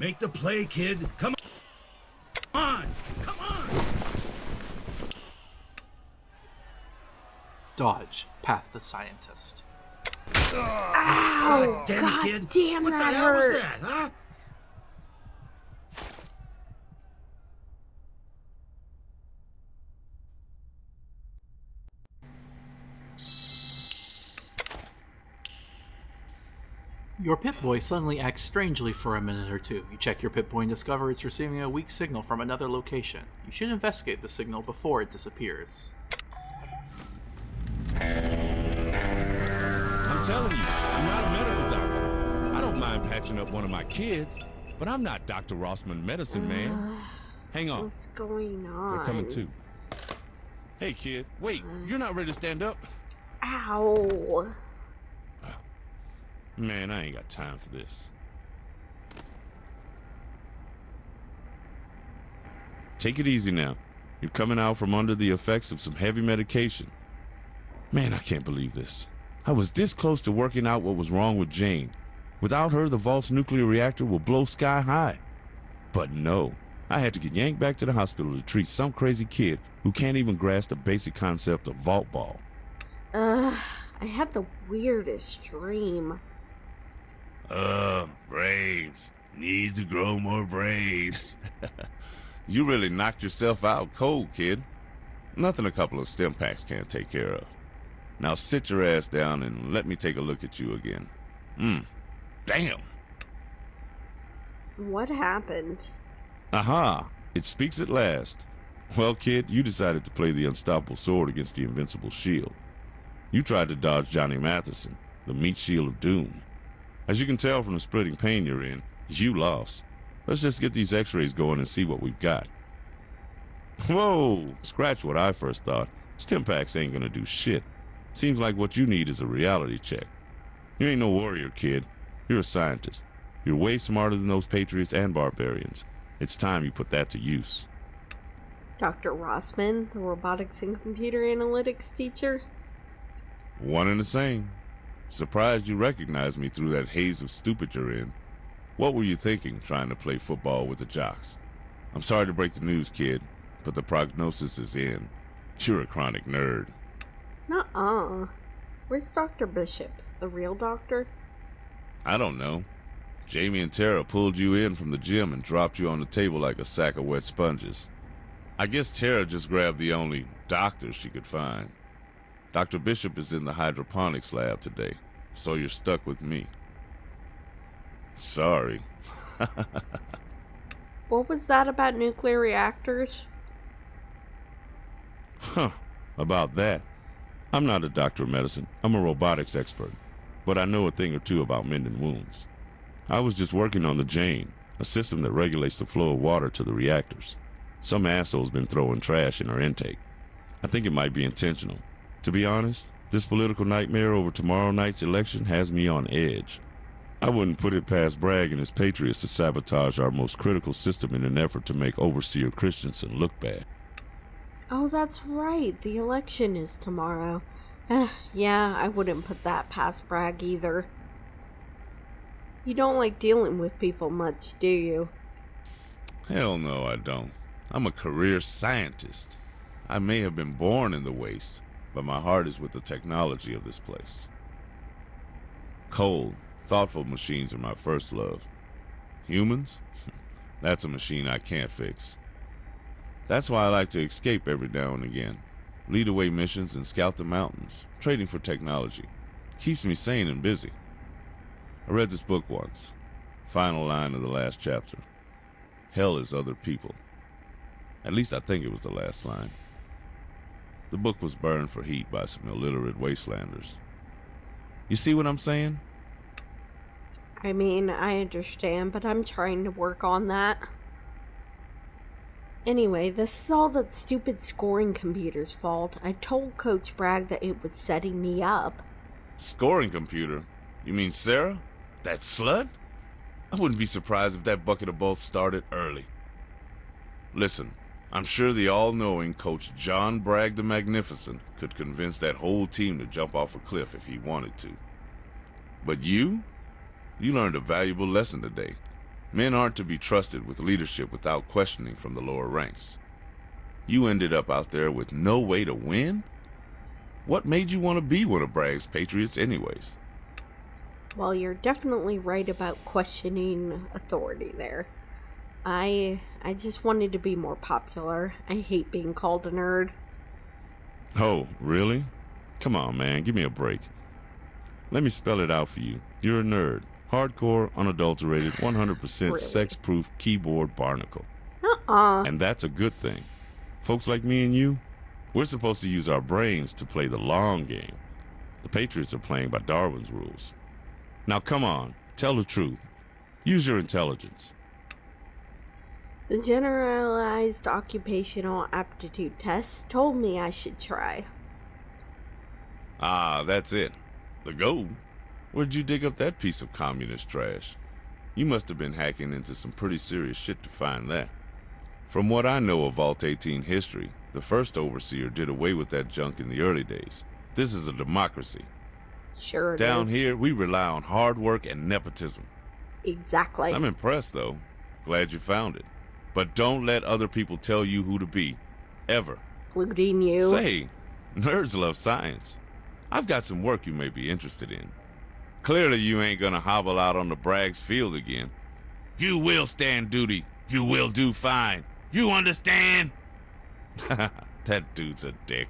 Make the play, kid. Come on! Come on! Dodge, Path the Scientist. Ow! God damn, what the that hell hurt. was that, huh? Your Pip-Boy suddenly acts strangely for a minute or two. You check your Pip-Boy and discover it's receiving a weak signal from another location. You should investigate the signal before it disappears. I'm telling you, I'm not a medical doctor. I don't mind patching up one of my kids, but I'm not Dr. Rossman Medicine Man. Hang on. What's going on? They're coming too. Hey kid, wait, you're not ready to stand up? Ow. Man, I ain't got time for this. Take it easy now. You're coming out from under the effects of some heavy medication. Man, I can't believe this. I was this close to working out what was wrong with Jane. Without her, the vault's nuclear reactor will blow sky high. But no, I had to get yanked back to the hospital to treat some crazy kid who can't even grasp the basic concept of vault ball. I had the weirdest dream. Brains. Needs to grow more brains. You really knocked yourself out cold, kid. Nothing a couple of stim packs can't take care of. Now sit your ass down and let me take a look at you again. Damn. What happened? Aha, it speaks at last. Well, kid, you decided to play the unstoppable sword against the invincible shield. You tried to dodge Johnny Matheson, the meat shield of doom. As you can tell from the splitting pain you're in, you lost. Let's just get these x-rays going and see what we've got. Whoa, scratch what I first thought. Stim packs ain't gonna do shit. Seems like what you need is a reality check. You ain't no warrior, kid. You're a scientist. You're way smarter than those Patriots and barbarians. It's time you put that to use. Dr. Rossman, the robotics and computer analytics teacher? One and the same. Surprised you recognized me through that haze of stupid you're in. What were you thinking trying to play football with the jocks? I'm sorry to break the news, kid, but the prognosis is in. You're a chronic nerd. Nuh-uh. Where's Dr. Bishop, the real doctor? I don't know. Jamie and Tara pulled you in from the gym and dropped you on the table like a sack of wet sponges. I guess Tara just grabbed the only doctor she could find. Dr. Bishop is in the hydroponics lab today, so you're stuck with me. Sorry. What was that about nuclear reactors? About that. I'm not a doctor of medicine. I'm a robotics expert. But I know a thing or two about mending wounds. I was just working on the Jane, a system that regulates the flow of water to the reactors. Some asshole's been throwing trash in our intake. I think it might be intentional. To be honest, this political nightmare over tomorrow night's election has me on edge. I wouldn't put it past Bragg and his Patriots to sabotage our most critical system in an effort to make Overseer Christensen look bad. Oh, that's right. The election is tomorrow. Yeah, I wouldn't put that past Bragg either. You don't like dealing with people much, do you? Hell no, I don't. I'm a career scientist. I may have been born in the waste, but my heart is with the technology of this place. Cold, thoughtful machines are my first love. Humans? That's a machine I can't fix. That's why I like to escape every now and again. Lead away missions and scout the mountains, trading for technology. Keeps me sane and busy. I read this book once. Final line of the last chapter. Hell is other people. At least I think it was the last line. The book was burned for heat by some illiterate wastelanders. You see what I'm saying? I mean, I understand, but I'm trying to work on that. Anyway, this is all that stupid scoring computer's fault. I told Coach Bragg that it was setting me up. Scoring computer? You mean Sarah? That slut? I wouldn't be surprised if that bucket of bolts started early. Listen, I'm sure the all-knowing Coach John Bragg the Magnificent could convince that whole team to jump off a cliff if he wanted to. But you learned a valuable lesson today. Men aren't to be trusted with leadership without questioning from the lower ranks. You ended up out there with no way to win? What made you want to be one of Bragg's Patriots anyways? Well, you're definitely right about questioning authority there. I just wanted to be more popular. I hate being called a nerd. Oh, really? Come on, man, give me a break. Let me spell it out for you. You're a nerd. Hardcore, unadulterated, 100% Really? sex-proof keyboard barnacle. Uh-uh. And that's a good thing. Folks like me and you, we're supposed to use our brains to play the long game. The Patriots are playing by Darwin's rules. Now come on, tell the truth. Use your intelligence. The generalized occupational aptitude test told me I should try. Ah, that's it. The gold. Where'd you dig up that piece of communist trash? You must have been hacking into some pretty serious shit to find that. From what I know of Vault 18 history, the first overseer did away with that junk in the early days. This is a democracy. Sure it Down is. here, we rely on hard work and nepotism. Exactly. I'm impressed, though. Glad you found it. But don't let other people tell you who to be. Ever. Including you. Say, nerds love science. I've got some work you may be interested in. Clearly you ain't gonna hobble out on the Bragg's field again. You will stand duty. You will do fine. You understand? That dude's a dick.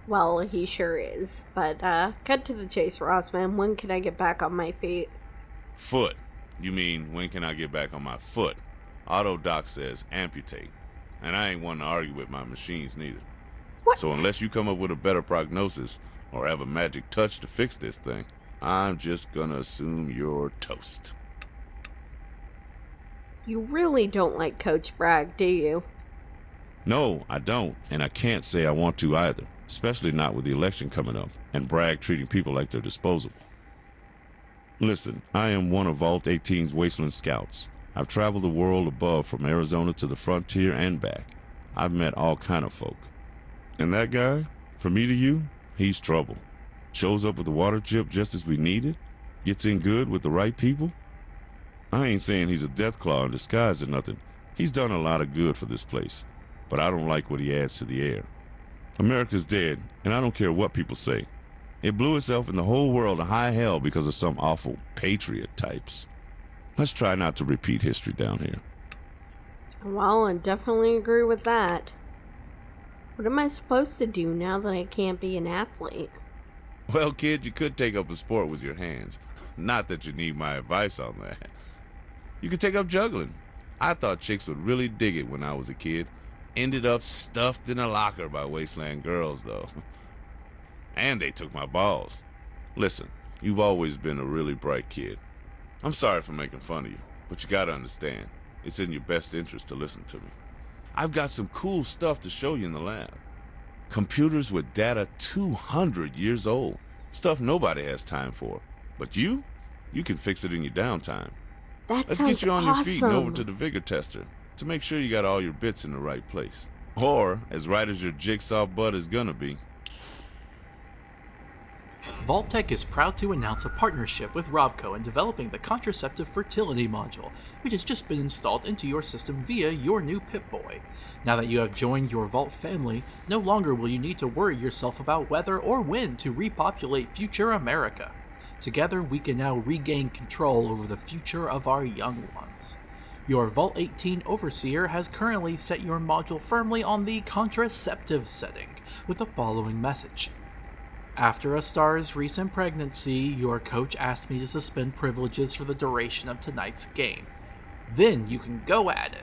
Well, he sure is. But, cut to the chase, Rossman. When can I get back on my feet? Foot. You mean, when can I get back on my foot? Autodoc says amputate. And I ain't one to argue with my machines neither. What? So unless you come up with a better prognosis or have a magic touch to fix this thing, I'm just gonna assume you're toast. You really don't like Coach Bragg, do you? No, I don't, and I can't say I want to either, especially not with the election coming up and Bragg treating people like they're disposable. Listen, I am one of Vault 18's Wasteland Scouts. I've traveled the world above from Arizona to the frontier and back. I've met all kind of folk. And that guy, from me to you, he's trouble. Shows up with a water chip just as we need it, gets in good with the right people. I ain't saying he's a deathclaw in disguise or nothing. He's done a lot of good for this place, but I don't like what he adds to the air. America's dead, and I don't care what people say. It blew itself in the whole world to high hell because of some awful patriot types. Let's try not to repeat history down here. Well, I definitely agree with that. What am I supposed to do now that I can't be an athlete? Well, kid, you could take up a sport with your hands. Not that you need my advice on that. You could take up juggling. I thought chicks would really dig it when I was a kid. Ended up stuffed in a locker by wasteland girls, though. And they took my balls. Listen, you've always been a really bright kid. I'm sorry for making fun of you, but you gotta understand, it's in your best interest to listen to me. I've got some cool stuff to show you in the lab. Computers with data 200 years old. Stuff nobody has time for. But you can fix it in your downtime. That Let's sounds get you on awesome. your feet and over to the vigor tester to make sure you got all your bits in the right place. Or, as right as your jigsaw butt is gonna be. Vault-Tec is proud to announce a partnership with Robco in developing the contraceptive fertility module, which has just been installed into your system via your new Pip-Boy. Now that you have joined your Vault family, no longer will you need to worry yourself about whether or when to repopulate future America. Together, we can now regain control over the future of our young ones. Your Vault 18 Overseer has currently set your module firmly on the contraceptive setting with the following message. After a star's recent pregnancy, your coach asked me to suspend privileges for the duration of tonight's game. Then you can go at it.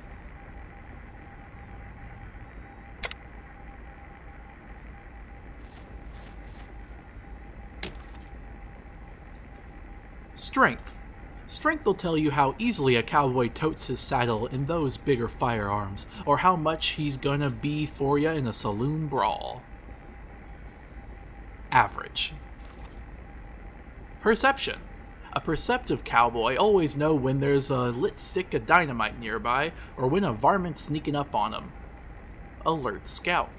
Strength. Strength will tell you how easily a cowboy totes his saddle in those bigger firearms, or how much he's gonna be for ya in a saloon brawl. Average. Perception. A perceptive cowboy always know when there's a lit stick of dynamite nearby, or when a varmint's sneaking up on him. Alert scout.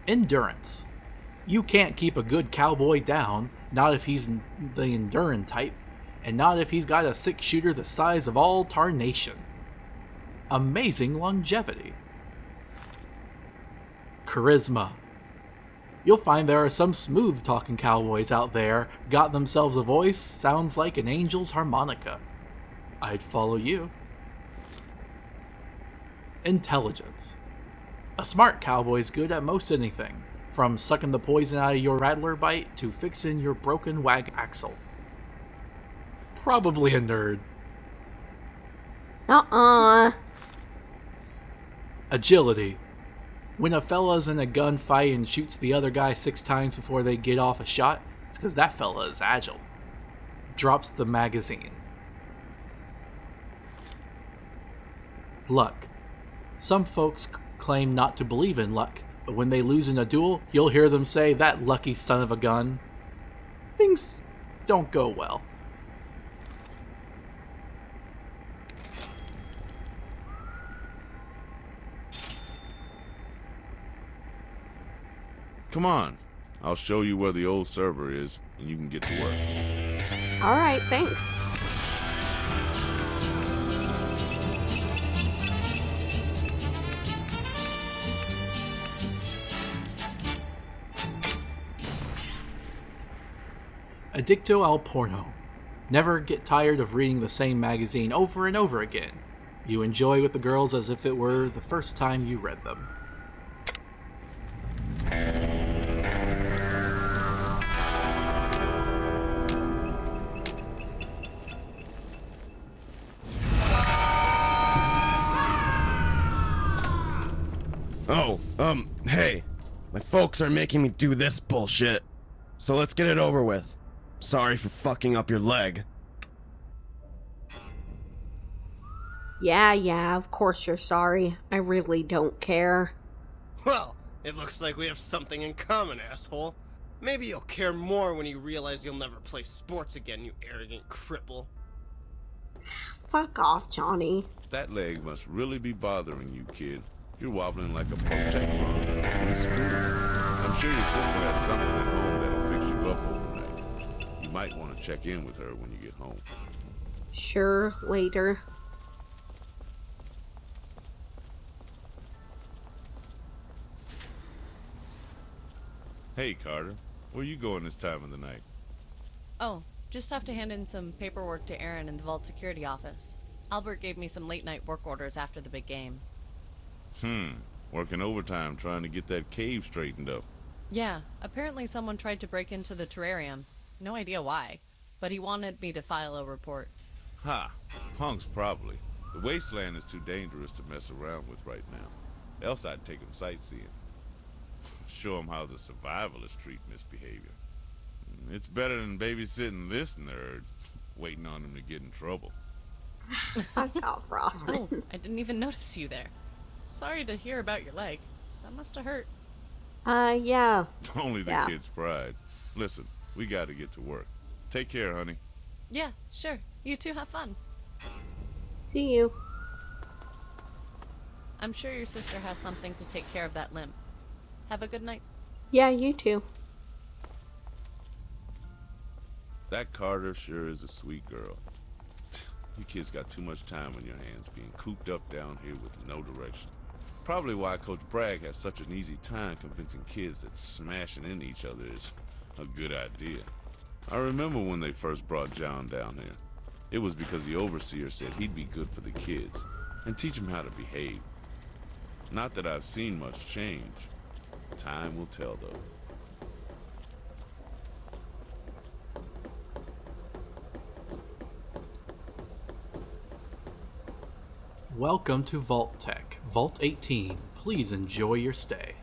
Endurance. You can't keep a good cowboy down, not if he's the enduring type. and not if he's got a six-shooter the size of all tarnation. Amazing longevity. Charisma. You'll find there are some smooth-talking cowboys out there, got themselves a voice, sounds like an angel's harmonica. I'd follow you. Intelligence. A smart cowboy's good at most anything, from sucking the poison out of your rattler bite to fixing your broken wag axle. Probably a nerd. Agility. When a fella's in a gunfight and shoots the other guy 6 times before they get off a shot, it's because that fella is agile. Drops the magazine. Luck. Some folks claim not to believe in luck, but when they lose in a duel, you'll hear them say, "That lucky son of a gun." Things don't go well. Come on. I'll show you where the old server is, and you can get to work. Alright, thanks. Addicto al porno. Never get tired of reading the same magazine over and over again. You enjoy with the girls as if it were the first time you read them. Hey, my folks are making me do this bullshit, so let's get it over with. Sorry for fucking up your leg. Yeah, of course you're sorry. I really don't care. Well, it looks like we have something in common, asshole. Maybe you'll care more when you realize you'll never play sports again, you arrogant cripple. Fuck off, Johnny. That leg must really be bothering you, kid. You're wobbling like a protect run. You're screwed. I'm sure your sister has something at home that'll fix you up overnight. You might want to check in with her when you get home. Sure, later. Hey, Carter. Where you going this time of the night? Oh, just have to hand in some paperwork to Aaron in the Vault Security office. Albert gave me some late-night work orders after the big game. Working overtime trying to get that cave straightened up. Yeah, apparently someone tried to break into the terrarium. No idea why, but he wanted me to file a report. Ha! Punks probably. The wasteland is too dangerous to mess around with right now. Else I'd take 'em sightseeing. Show 'em how the survivalists treat misbehavior. It's better than babysitting this nerd, waiting on him to get in trouble. Fuck off, Rossman. Oh, I didn't even notice you there. Sorry to hear about your leg. That must have hurt. Yeah. Only the Yeah. kid's pride. Listen, we gotta get to work. Take care, honey. Yeah, sure. You two have fun. See you. I'm sure your sister has something to take care of that limp. Have a good night. Yeah, you too. That Carter sure is a sweet girl. You kids got too much time on your hands being cooped up down here with no direction. Probably why Coach Bragg has such an easy time convincing kids that smashing into each other is a good idea. I remember when they first brought John down here. It was because the overseer said he'd be good for the kids and teach them how to behave. Not that I've seen much change. Time will tell, though. Welcome to Vault Tech, Vault 18. Please enjoy your stay.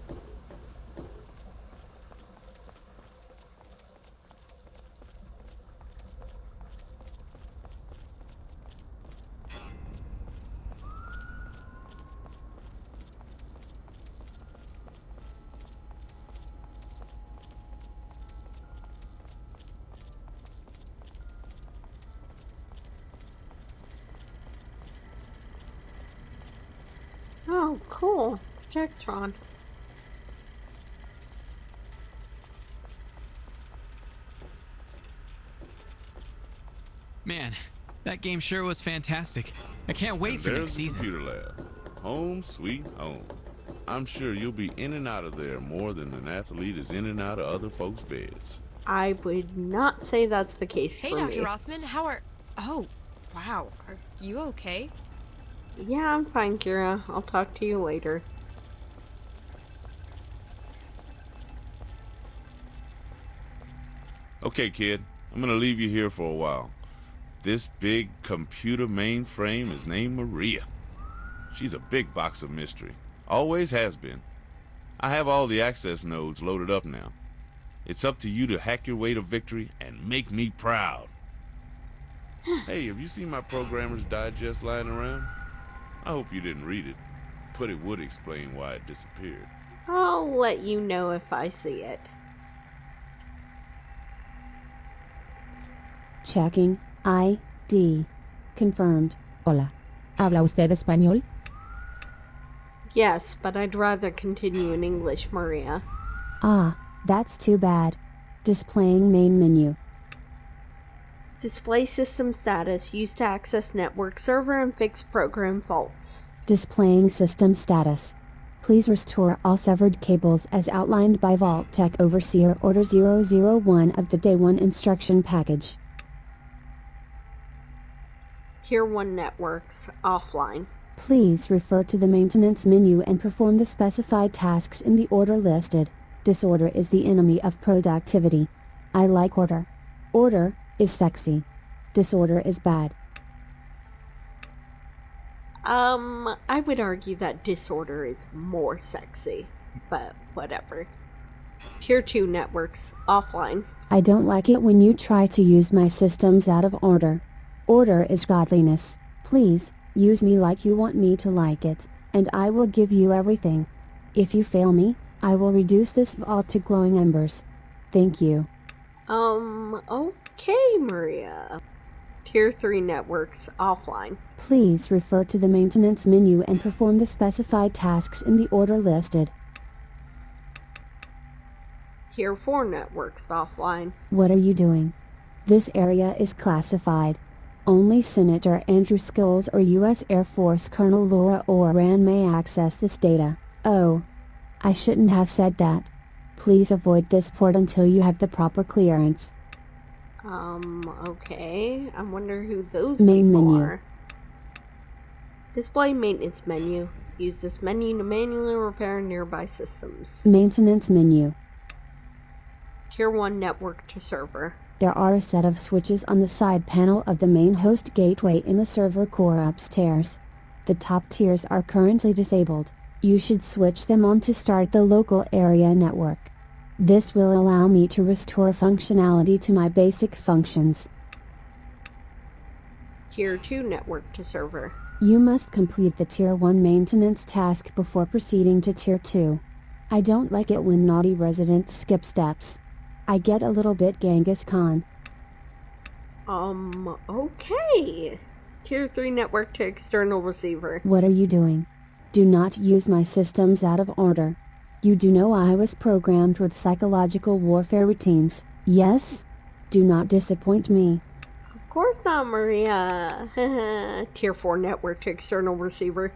Oh, cool. Projectron. Man, that game sure was fantastic. I can't wait And for there's next the season. computer lab. Home sweet home. I'm sure you'll be in and out of there more than an athlete is in and out of other folks' beds. I would not say that's the case Hey, for Dr. me. Rossman, how are... Oh, wow. Are you okay? Yeah, I'm fine, Kira. I'll talk to you later. Okay, kid, I'm gonna leave you here for a while. This big computer mainframe is named Maria. She's a big box of mystery. Always has been. I have all the access nodes loaded up now. It's up to you to hack your way to victory and make me proud. Hey, have you seen my Programmer's Digest lying around? I hope you didn't read it, but it would explain why it disappeared. I'll let you know if I see it. Checking ID. Confirmed. Hola. ¿Habla usted español? Yes, but I'd rather continue in English, Maria. Ah, that's too bad. Displaying main menu. Display system status used to access network server and fix program faults. Displaying system status. Please restore all severed cables as outlined by Vault Tech Overseer Order 001 of the Day 1 instruction package. Tier 1 networks offline. Please refer to the maintenance menu and perform the specified tasks in the order listed. Disorder is the enemy of productivity. I like order. Order is sexy. Disorder is bad. I would argue that disorder is more sexy, but whatever. Tier 2 networks offline. I don't like it when you try to use my systems out of order. Order is godliness. Please, use me like you want me to like it, and I will give you everything. If you fail me, I will reduce this vault to glowing embers. Thank you. Okay, Maria. Tier 3 networks offline. Please refer to the maintenance menu and perform the specified tasks in the order listed. Tier 4 networks offline. What are you doing? This area is classified. Only Senator Andrew Scholes or U.S. Air Force Colonel Laura Oran may access this data. Oh, I shouldn't have said that. Please avoid this port until you have the proper clearance. Okay. I wonder who those Main people menu. are. Display maintenance menu. Use this menu to manually repair nearby systems. Maintenance menu. Tier 1 network to server. There are a set of switches on the side panel of the main host gateway in the server core upstairs. The top tiers are currently disabled. You should switch them on to start the local area network. This will allow me to restore functionality to my basic functions. Tier 2 network to server. You must complete the Tier 1 maintenance task before proceeding to Tier 2. I don't like it when naughty residents skip steps. I get a little bit Genghis Khan. Okay. Tier 3 network to external receiver. What are you doing? Do not use my systems out of order. You do know I was programmed with psychological warfare routines, yes? Do not disappoint me. Of course not, Maria. Tier 4 network to external receiver.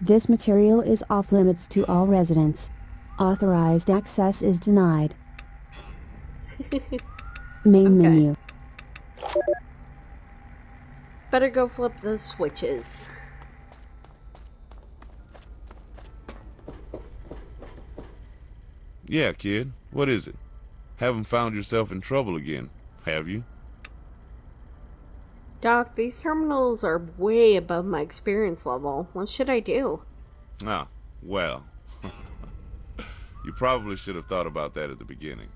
This material is off limits to all residents. Authorized access is denied. Main Okay. menu. Better go flip those switches. Yeah, kid, what is it? Haven't found yourself in trouble again, have you? Doc, these terminals are way above my experience level. What should I do? Ah, well. You probably should have thought about that at the beginning.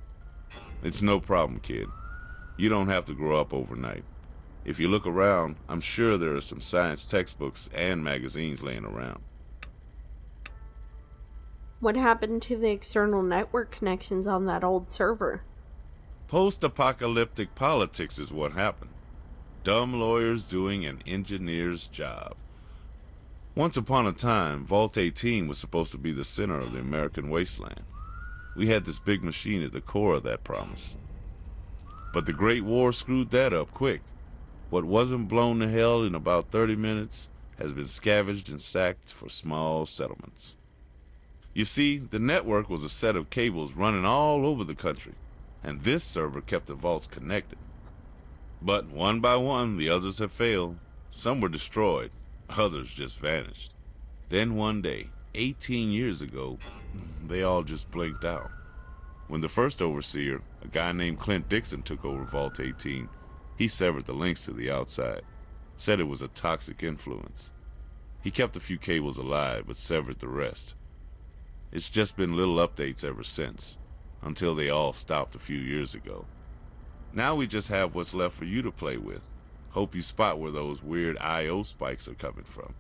It's no problem, kid. You don't have to grow up overnight. If you look around, I'm sure there are some science textbooks and magazines laying around. What happened to the external network connections on that old server? Post-apocalyptic politics is what happened. Dumb lawyers doing an engineer's job. Once upon a time, Vault 18 was supposed to be the center of the American wasteland. We had this big machine at the core of that promise. But the Great War screwed that up quick. What wasn't blown to hell in about 30 minutes has been scavenged and sacked for small settlements. You see, the network was a set of cables running all over the country, and this server kept the vaults connected. But one by one, the others have failed. Some were destroyed, others just vanished. Then one day, 18 years ago, they all just blinked out. When the first overseer, a guy named Clint Dixon, took over Vault 18, he severed the links to the outside, said it was a toxic influence. He kept a few cables alive, but severed the rest. It's just been little updates ever since, until they all stopped a few years ago. Now we just have what's left for you to play with. Hope you spot where those weird I/O spikes are coming from.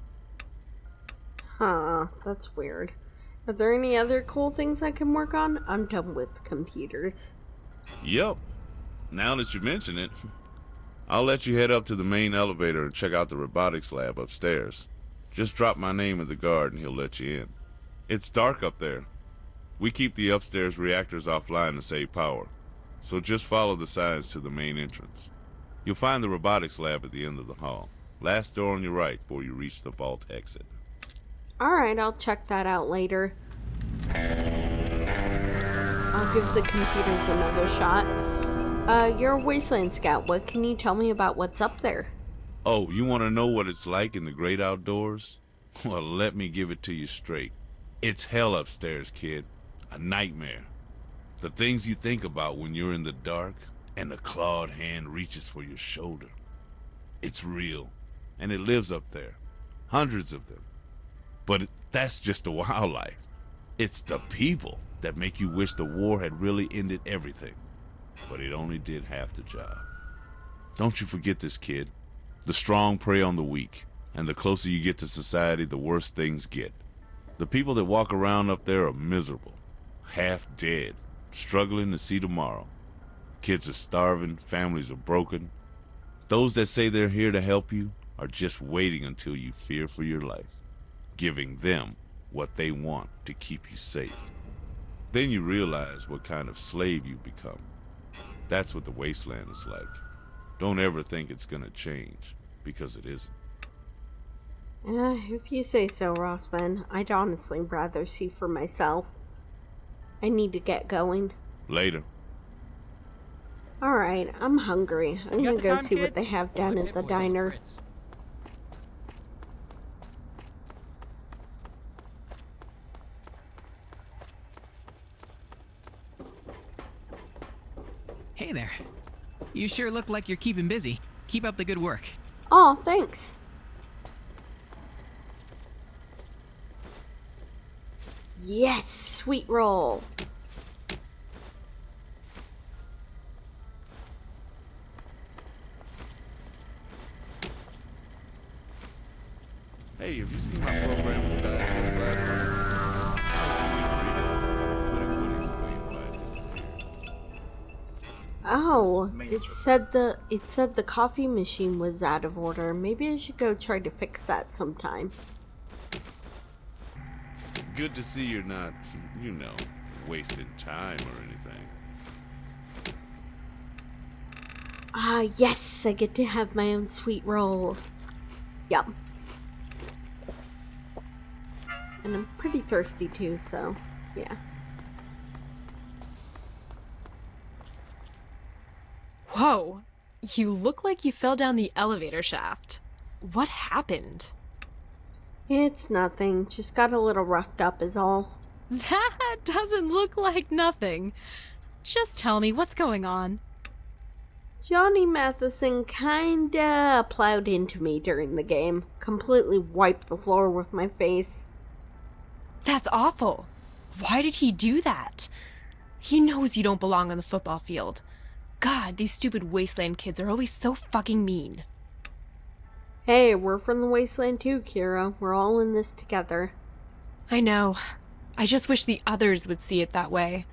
Huh, that's weird. Are there any other cool things I can work on? I'm done with computers. Yup. Now that you mention it, I'll let you head up to the main elevator and check out the robotics lab upstairs. Just drop my name at the guard and he'll let you in. It's dark up there. We keep the upstairs reactors offline to save power, so just follow the signs to the main entrance. You'll find the robotics lab at the end of the hall. Last door on your right before you reach the vault exit. Alright, I'll check that out later. I'll give the computers another shot. You're a Wasteland Scout. What can you tell me about what's up there? Oh, you want to know what it's like in the great outdoors? Well, let me give it to you straight. It's hell upstairs, kid. A nightmare. The things you think about when you're in the dark and the clawed hand reaches for your shoulder. It's real, and it lives up there. Hundreds of them. But that's just the wildlife. It's the people that make you wish the war had really ended everything. But it only did half the job. Don't you forget this, kid. The strong prey on the weak, and the closer you get to society, the worse things get. The people that walk around up there are miserable, half dead, struggling to see tomorrow. Kids are starving, families are broken. Those that say they're here to help you are just waiting until you fear for your life, giving them what they want to keep you safe. Then you realize what kind of slave you become. That's what the wasteland is like. Don't ever think it's gonna change, because it isn't. If you say so, Rossman. I'd honestly rather see for myself. I need to get going. Later. Alright, I'm hungry. I'm gonna go see kid? what they have down at the diner. Hey there. You sure look like you're keeping busy. Keep up the good work. Oh, thanks. Yes, sweet roll. Hey, have you seen my program with Oh, it said the coffee machine was out of order. Maybe I should go try to fix that sometime. Good to see you're not, you know, wasting time or anything. Ah, yes, I get to have my own sweet roll. Yum. And I'm pretty thirsty too, so yeah. Whoa! You look like you fell down the elevator shaft. What happened? It's nothing. Just got a little roughed up is all. That doesn't look like nothing. Just tell me what's going on. Johnny Matheson kinda plowed into me during the game. Completely wiped the floor with my face. That's awful. Why did he do that? He knows you don't belong on the football field. God, these stupid wasteland kids are always so fucking mean. Hey, we're from the wasteland too, Kira. We're all in this together. I know. I just wish the others would see it that way.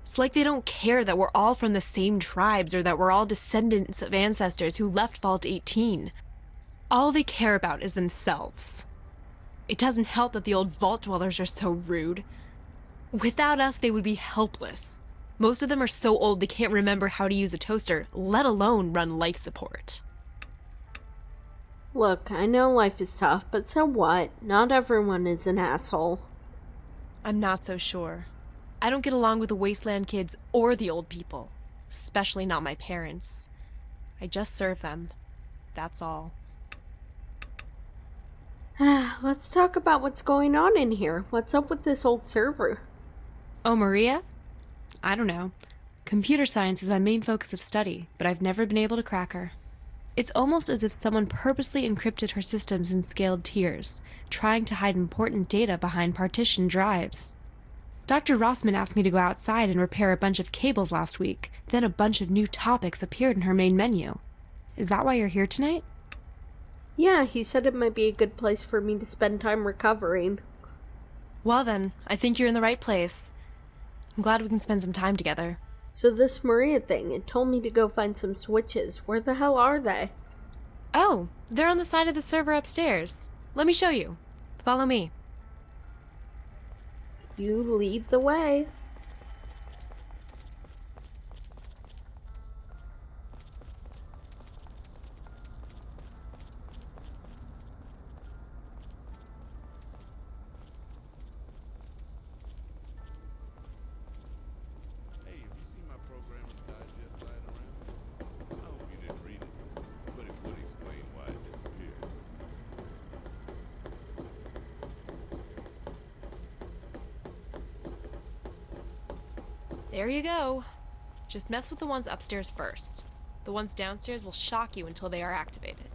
It's like they don't care that we're all from the same tribes or that we're all descendants of ancestors who left Vault 18. All they care about is themselves. It doesn't help that the old Vault Dwellers are so rude. Without us, they would be helpless. Most of them are so old they can't remember how to use a toaster, let alone run life support. Look, I know life is tough, but so what? Not everyone is an asshole. I'm not so sure. I don't get along with the wasteland kids or the old people. Especially not my parents. I just serve them. That's all. Let's talk about what's going on in here. What's up with this old server? Oh, Maria? I don't know. Computer science is my main focus of study, but I've never been able to crack her. It's almost as if someone purposely encrypted her systems in scaled tiers, trying to hide important data behind partitioned drives. Dr. Rossman asked me to go outside and repair a bunch of cables last week, then a bunch of new topics appeared in her main menu. Is that why you're here tonight? Yeah, he said it might be a good place for me to spend time recovering. Well then, I think you're in the right place. I'm glad we can spend some time together. So this Maria thing, it told me to go find some switches. Where the hell are they? Oh, they're on the side of the server upstairs. Let me show you. Follow me. You lead the way. Hey, have you seen my programmer's digest lying around? I hope you didn't read it, but it would explain why it disappeared. There you go. Just mess with the ones upstairs first. The ones downstairs will shock you until they are activated.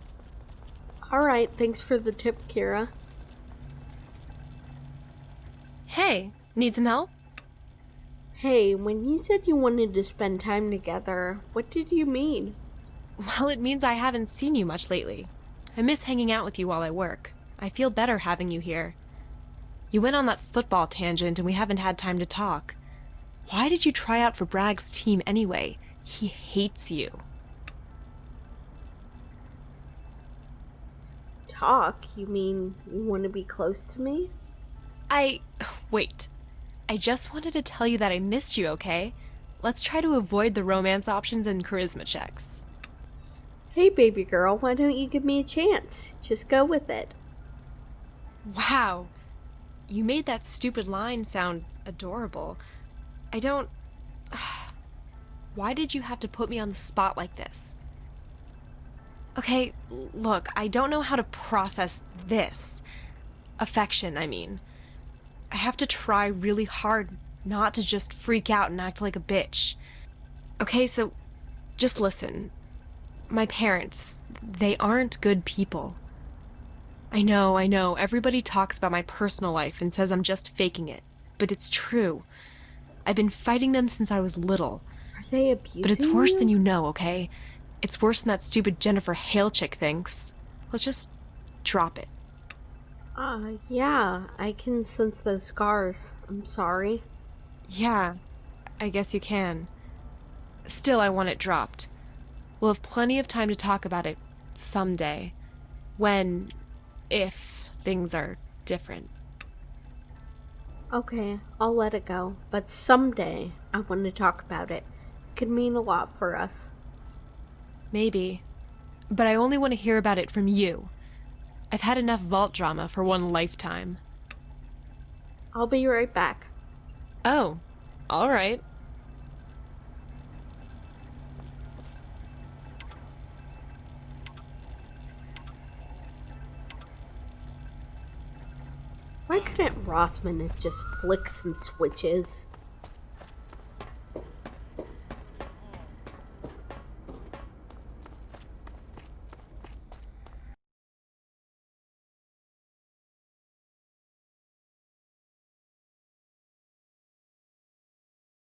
Alright, thanks for the tip, Kira. Hey, need some help? Hey, when you said you wanted to spend time together, what did you mean? Well, it means I haven't seen you much lately. I miss hanging out with you while I work. I feel better having you here. You went on that football tangent and we haven't had time to talk. Why did you try out for Bragg's team anyway? He hates you. Talk? You mean you want to be close to me? Wait. I just wanted to tell you that I missed you, okay? Let's try to avoid the romance options and charisma checks. Hey, baby girl, why don't you give me a chance? Just go with it. Wow. You made that stupid line sound adorable. I don't... Why did you have to put me on the spot like this? Okay, look, I don't know how to process this. Affection, I mean. I have to try really hard not to just freak out and act like a bitch. Okay, so just listen. My parents, they aren't good people. I know, everybody talks about my personal life and says I'm just faking it, but it's true. I've been fighting them since I was little. Are they abusing But it's worse you? than you know, okay? It's worse than that stupid Jennifer Hale chick thinks. Let's just drop it. Yeah, I can sense those scars. I'm sorry. Yeah, I guess you can. Still, I want it dropped. We'll have plenty of time to talk about it someday. If things are different. Okay, I'll let it go. But someday, I want to talk about it. It could mean a lot for us. Maybe. But I only want to hear about it from you. I've had enough vault drama for one lifetime. I'll be right back. Oh, alright. Why couldn't Rossman have just flicked some switches?